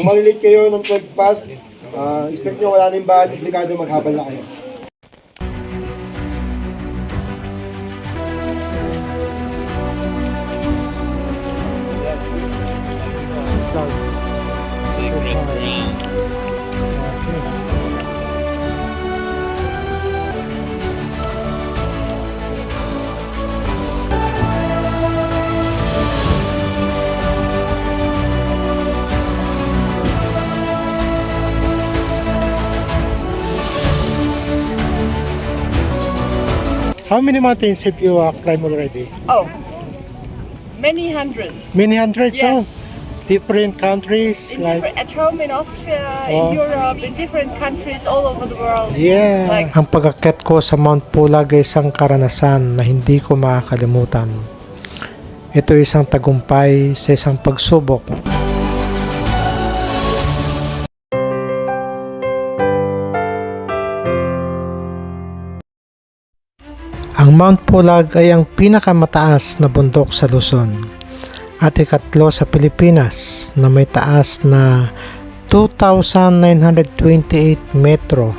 Kung malilate kayo ng 12 pass, expect nyo wala nang bahan, obligado maghabal na kayo. How many mountains have you climbed already? Oh, many hundreds. Many hundreds, Yes. oh. Different countries, At home in Austria, Oh. in Europe, in different countries all over the world. yeah. Like- Ang pag-akyat ko sa Mount Pulag ay isang karanasan na hindi ko makakalimutan. Ito ay isang tagumpay sa isang pagsubok. Ang Mount Pulag ay ang pinakamataas na bundok sa Luzon at ikatlo sa Pilipinas na may taas na 2,928 metro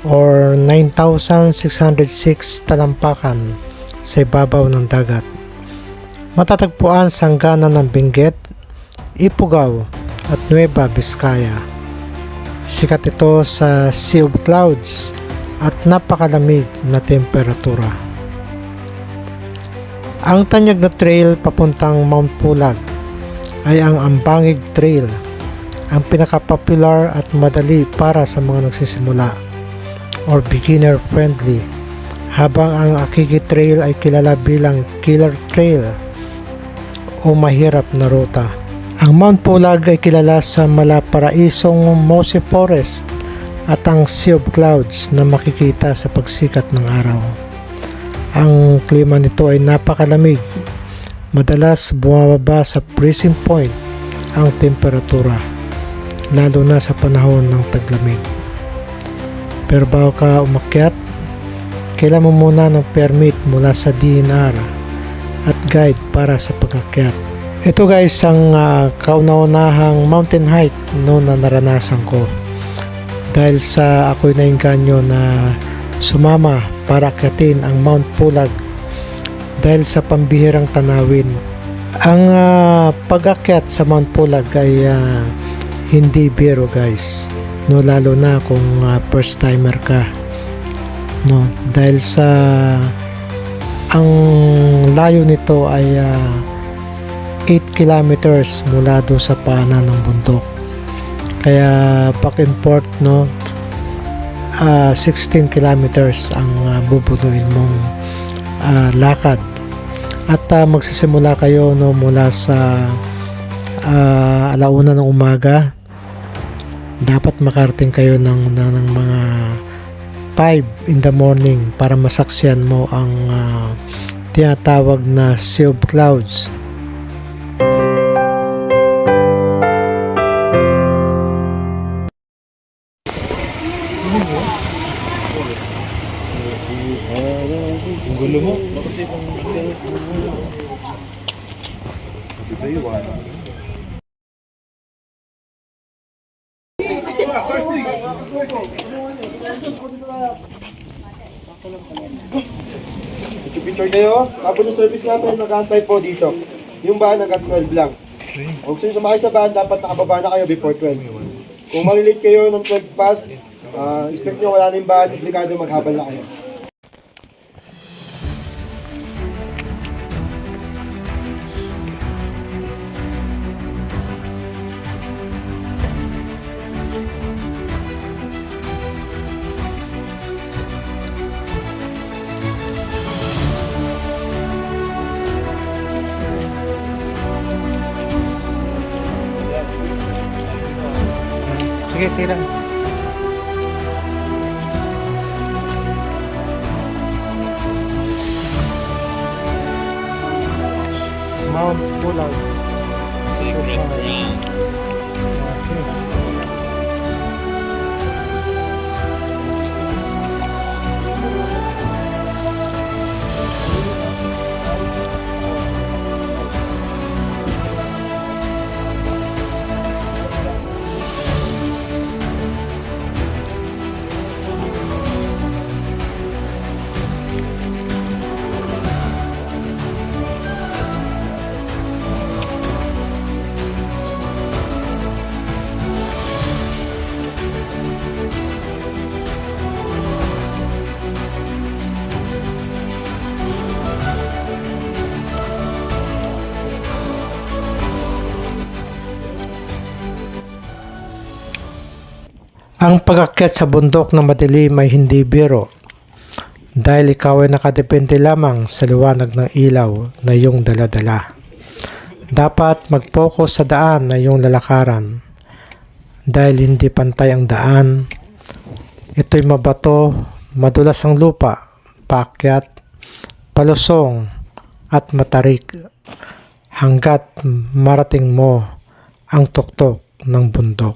or 9,606 talampakan sa ibabaw ng dagat. Matatagpuan sa hangganan ng Benguet, Ifugao at Nueva Vizcaya. Sikat ito sa Sea of Clouds at napakalamig na temperatura. Ang tanyag na trail papuntang Mount Pulag ay ang Ambangig Trail, ang pinaka-popular at madali para sa mga nagsisimula or beginner friendly, habang ang Akigi Trail ay kilala bilang Killer Trail o mahirap na ruta. Ang Mount Pulag ay kilala sa malaparaisong Mose Forest at ang Sea of Clouds na makikita sa pagsikat ng araw. Ang klima nito ay napakalamig. Madalas bumababa sa freezing point ang temperatura, lalo na sa panahon ng taglamig. Pero bago ka umakyat, kailangan mo muna ng permit mula sa DNR at guide para sa pag-akyat. Ito guys ang kauna-unahang mountain hike na naranasan ko. Dahil sa ako'y nainganyo na sumama para akyatin ang Mount Pulag dahil sa pambihirang tanawin. Ang pag-akyat sa Mount Pulag ay hindi biro guys, no, lalo na kung first timer ka, no, dahil sa ang layo nito ay 8 kilometers mula doon sa paanan ng bundok. Kaya back and forth, no, 16 kilometers ang bubunuin mong lakad. At magsisimula kayo, no, mula sa alauna ng umaga. Dapat makarating kayo ng mga 5 in the morning para masaksiyan mo ang tinatawag na Sea of Clouds. Gulo mo? Kasi kung picture kayo, tapos yung service natin nag-antay po dito. Yung bahan hanggang 12 lang. Kung gusto nyo sumakay sa bahan, dapat nakababa na kayo before 12. Kung malilate kayo ng 12 pass, expect nyo wala nang bahan, obligado maghabal na kayo. Sige, sige lang. Mount Pulag. Sacred ground. Ang pag-akyat sa bundok na madilim ay hindi biro dahil ikaw ay nakadepende lamang sa liwanag ng ilaw na iyong daladala. Dapat mag-focus sa daan na iyong lalakaran dahil hindi pantay ang daan. Ito'y mabato, madulas ang lupa, paakyat, palusong at matarik hanggat marating mo ang tuktok ng bundok.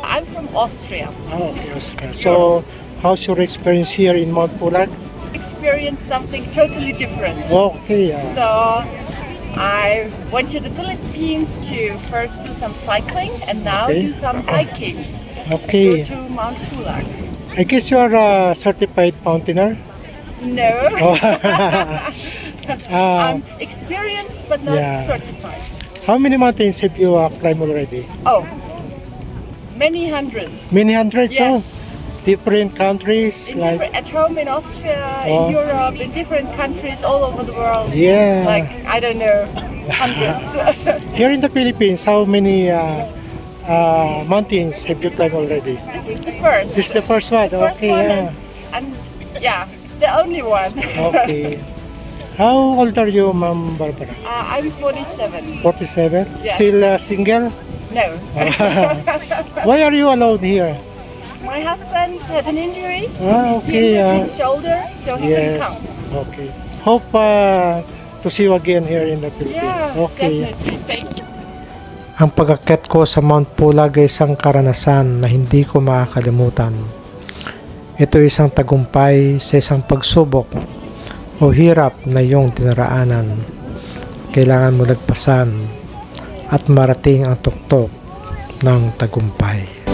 I'm from Austria. Oh, okay. So, how's your experience here in Mount Pulag? Experienced something totally different. Okay. So I went to the Philippines to first do some cycling and now Okay. do some hiking. Okay. Go to Mount Pulag. I guess you are a certified mountaineer. No, Oh. Ah, I'm experienced but not Yeah. certified. how many mountains have you climbed already? Oh, many hundreds. Many hundreds. Yes. Oh, different countries In like. at home in Austria, Oh. in Europe, in different countries all over the world. Yeah. Like, I don't know, hundreds. Here in the Philippines, how many mountains have you climbed already? This is the first. This is the first one. First Okay. one Yeah. and yeah, the only one. Okay. How old are you, Ma'am Barbara? I'm 47. 47. Yeah. Still single? No. Why are you alone here? My husband had an injury. Ah, He okay. injured his shoulder, so he Yes. couldn't come. Okay. Hope to see you again here in the Philippines. Yeah, Okay. definitely. Thank you. Ang pag-akyat ko sa Mount Pulag ay isang karanasan na hindi ko makakalimutan. Ito ay isang tagumpay sa isang pagsubok o hirap na iyong dinaraanan. Kailangan mo lagpasan at marating ang tuktok ng tagumpay.